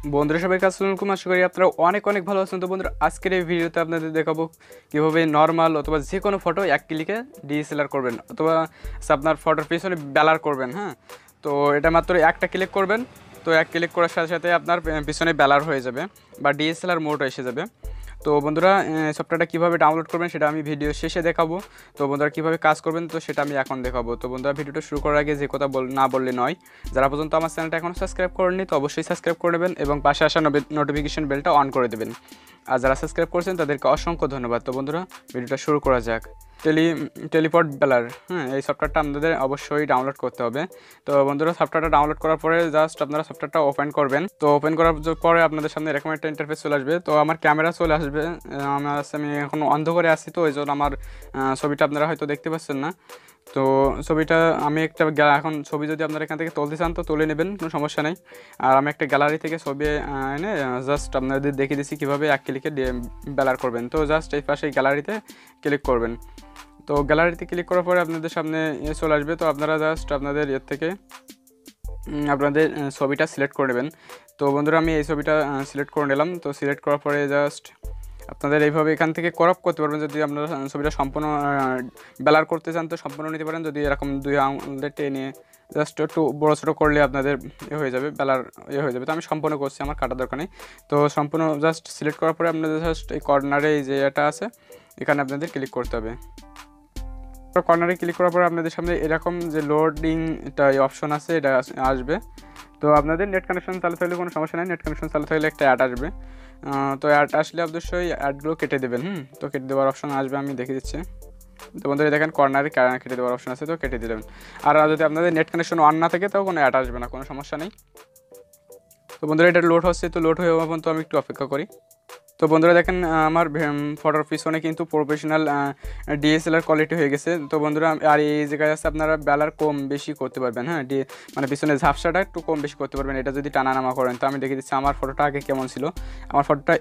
বন্ধুরা সবাইকে আসসালামু আলাইকুম, আশা করি আপনারা অনেক অনেক ভালো আছেন। তো বন্ধুরা আজকের এই ভিডিওতে আপনাদের দেখাবো কীভাবে নর্মাল অথবা যে কোনো ফটো এক ক্লিকে ডিএসএলআর করবেন অথবা আপনার ফটোর পিছনে ব্লার করবেন। হ্যাঁ, তো এটা মাত্র একটা ক্লিক করবেন, তো এক ক্লিক করার সাথে সাথে আপনার পিছনে ব্লার হয়ে যাবে বা ডিএসএলআর মোড এসে যাবে। তো বন্ধুরা সফটওয়্যারটা কীভাবে ডাউনলোড করবেন সেটা আমি ভিডিও শেষে দেখাবো। তো বন্ধুরা কীভাবে কাজ করবেন তো সেটা আমি এখন দেখাবো। তো বন্ধুরা ভিডিওটা শুরু করার আগে যে কথা না বললে নয়, যারা পর্যন্ত আমার চ্যানেলটা এখনও সাবস্ক্রাইব করেননি তো অবশ্যই সাবস্ক্রাইব করে নেবেন এবং পাশে আসা নোটিফিকেশন বেলটা অন করে দেবেন। আর যারা সাবস্ক্রাইব করছেন তাদেরকে অসংখ্য ধন্যবাদ। তো বন্ধুরা ভিডিওটা শুরু করা যাক। টেলিপোর্ট ব্লার, এই সফটওয়্যারটা আপনাদের অবশ্যই ডাউনলোড করতে হবে। তো বন্ধুরা সফটওয়্যারটা ডাউনলোড করার পরে জাস্ট আপনারা সফটওয়্যারটা ওপেন করবেন। তো ওপেন করার পরে আপনাদের সামনে এরকম একটা ইন্টারফেস চলে আসবে। তো আমার ক্যামেরা চলে আসবে, আমি এখন অন্ধকারে আছি, তো এই জন্য আমার ছবিটা আপনারা হয়তো দেখতে পাচ্ছেন না। তো ছবিটা আমি একটা এখন ছবি যদি আপনারা এখান থেকে তুলতে চান তো তুলে নেবেন, কোনো সমস্যা নেই। আর আমি একটা গ্যালারি থেকে ছবি এনে জাস্ট আপনাদের দেখিয়ে দিচ্ছি কীভাবে এক ক্লিকে ব্লার করবেন। তো জাস্ট এই পাশে গ্যালারিতে ক্লিক করবেন। তো গ্যালারিতে ক্লিক করার পরে আপনাদের সামনে চলে আসবে। তো আপনারা জাস্ট আপনাদের এর থেকে আপনাদের ছবিটা সিলেক্ট করে নেবেন। তো বন্ধুরা আমি এই ছবিটা সিলেক্ট করে নিলাম। তো সিলেক্ট করার পরে জাস্ট আপনাদের এইভাবে এখান থেকে ক্রপ করতে পারবেন। যদি আপনারা ছবিটা সম্পূর্ণ ব্লার করতে চান তো সম্পূর্ণ নিতে পারেন। যদি এরকম দুই আঙুলে টেনে জাস্ট একটু বড়ো ছোটো করলে আপনাদের হয়ে যাবে, ব্লার হয়ে যাবে। তো আমি সম্পূর্ণ করছি, আমার কাটার দরকার নেই। তো সম্পূর্ণ জাস্ট সিলেক্ট করার পরে আপনাদের জাস্ট এই কর্নারে এই যে এটা আছে এখানে আপনাদের ক্লিক করতে হবে। কর্নারে ক্লিক করার পরে আপনাদের সামনে এরকম যে লোডিং এটা অপশন আছে এটা আসবে। তো আপনাদের নেট কানেকশন চালু থাকলে কোনো সমস্যা নেই, নেট কানেকশন চালু থাকলে একটা অ্যাড আসবে। তো অ্যাড আসলে অবশ্যই অ্যাডগুলো কেটে দেবেন। তো কেটে দেওয়ার অপশন আসবে, আমি দেখিয়ে দিচ্ছি। তো বন্ধুরা দেখেন কর্নারে কেটে দেওয়ার অপশন আছে, তো কেটে দিলেন। আর যদি আপনাদের নেট কানেকশন অন না থাকে তাও কোনো অ্যাড আসবে না, কোনো সমস্যা নেই। তো বন্ধুরা এটা লোড হচ্ছে, তো লোড হয়ে যাওয়ার পর্যন্ত আমি একটু অপেক্ষা করি। তো বন্ধুরা দেখেন আমার ফটোর পিছনে কিন্তু প্রফেশনাল ডিএসএলআর কোয়ালিটি হয়ে গেছে। তো বন্ধুরা আর এই জায়গায় আছে আপনারা ব্লার কম বেশি করতে পারবেন। হ্যাঁ, মানে পিছনে ঝাপসাটা একটু কম বেশি করতে পারবেন এটা যদি টানানামা করেন। তো আমি দেখে দিচ্ছি আমার ফটোটা আগে কেমন ছিল। আমার ফটোটা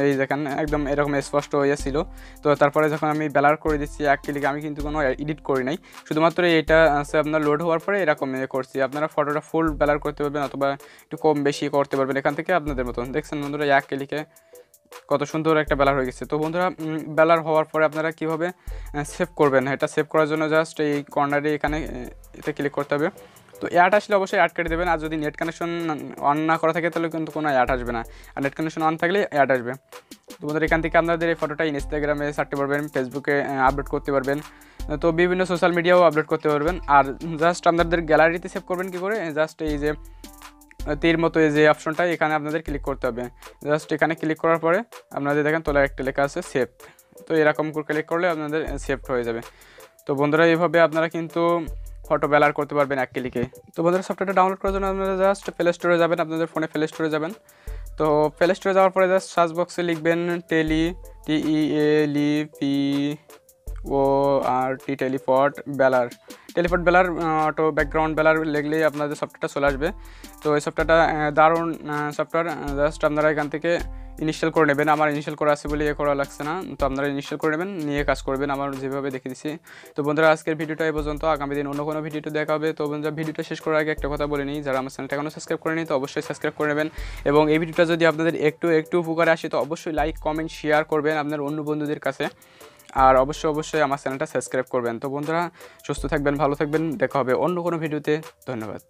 এই দেখেন একদম এরকম স্পষ্ট হয়েছিল। তো তারপরে যখন আমি ব্লার করে দিচ্ছি এক ক্লিকে, আমি কিন্তু কোনো এডিট করি নাই, শুধুমাত্র এটা আছে আপনার লোড হওয়ার পরে এরকম করছি। আপনারা ফটোটা ফুল ব্লার করতে পারবেন অথবা একটু কম বেশি করতে পারবেন এখান থেকে আপনাদের মতন। দেখছেন বন্ধুরা এক ক্লিকে কত সুন্দর একটা ব্লার হয়ে গেছে। তো বন্ধুরা ব্লার হওয়ার পরে আপনারা কীভাবে সেভ করবেন, এটা সেভ করার জন্য জাস্ট এই কর্নারে এখানে এতে ক্লিক করতে হবে। তো অ্যাড আসলে অবশ্যই অ্যাড কেটে দেবেন। আর যদি নেট কানেকশন অন না করা থাকে তাহলে কিন্তু কোনো অ্যাড আসবে না, আর নেট কানেকশন অন থাকলে অ্যাড আসবে। তো বন্ধুরা এখান থেকে আপনাদের এই ফটোটা ইনস্টাগ্রামে ছাড়তে পারবেন, ফেসবুকে আপলোড করতে পারবেন, তো বিভিন্ন সোশ্যাল মিডিয়াও আপলোড করতে পারবেন। আর জাস্ট আপনাদের গ্যালারিতে সেভ করবেন কী করে, জাস্ট এই যে তীর মতো এই যে অপশনটা এখানে আপনাদের ক্লিক করতে হবে। জাস্ট এখানে ক্লিক করার পরে আপনাদের দেখেন তোলার একটা লেখা আছে সেভ। তো এরকম করে ক্লিক করলে আপনাদের সেভড হয়ে যাবে। তো বন্ধুরা এইভাবে আপনারা কিন্তু ফটো ব্লার করতে পারবেন এক ক্লিকে। তো বন্ধুরা সফটওয়্যারটা ডাউনলোড করার জন্য আপনারা জাস্ট প্লে স্টোরে যাবেন, আপনাদের ফোনে প্লে স্টোরে যাবেন। তো প্লে স্টোরে যাওয়ার পরে জাস্ট সার্চ বক্সে লিখবেন teleport blur. Teleport blur auto background blur লিখলেই আপনাদের সফটওয়্যারটা চলে আসবে। তো এই সফটওয়্যারটা দারুণ সফটওয়্যার, জাস্ট আপনারা এখান থেকে ইনস্টল করে নেবেন। আমার ইনস্টল করা আছে বলে করা লাগছে না, তো আপনারা ইনস্টল করে নেবেন, নিয়ে কাজ করবেন আমার যেভাবে দেখে দিচ্ছি। তো বন্ধুরা আজকের ভিডিওটা এই পর্যন্ত, আগামী দিন অন্য কোনো ভিডিওতে দেখা হবে। তো বন্ধুরা ভিডিওটা শেষ করার আগে একটা কথা বলে নিই, যারা আমার চ্যানেলটা এখনও সাবস্ক্রাইব করেনি তো অবশ্যই সাবস্ক্রাইব করে নেবেন। এবং এই ভিডিওটা যদি আপনাদের একটু উপকারে আসে তো অবশ্যই লাইক কমেন্ট শেয়ার করবেন আপনার অন্য বন্ধুদের কাছে। আর অবশ্যই আমার চ্যানেলটা সাবস্ক্রাইব করবেন। তো বন্ধুরা সুস্থ থাকবেন, ভালো থাকবেন, দেখা হবে অন্য কোনো ভিডিওতে। ধন্যবাদ।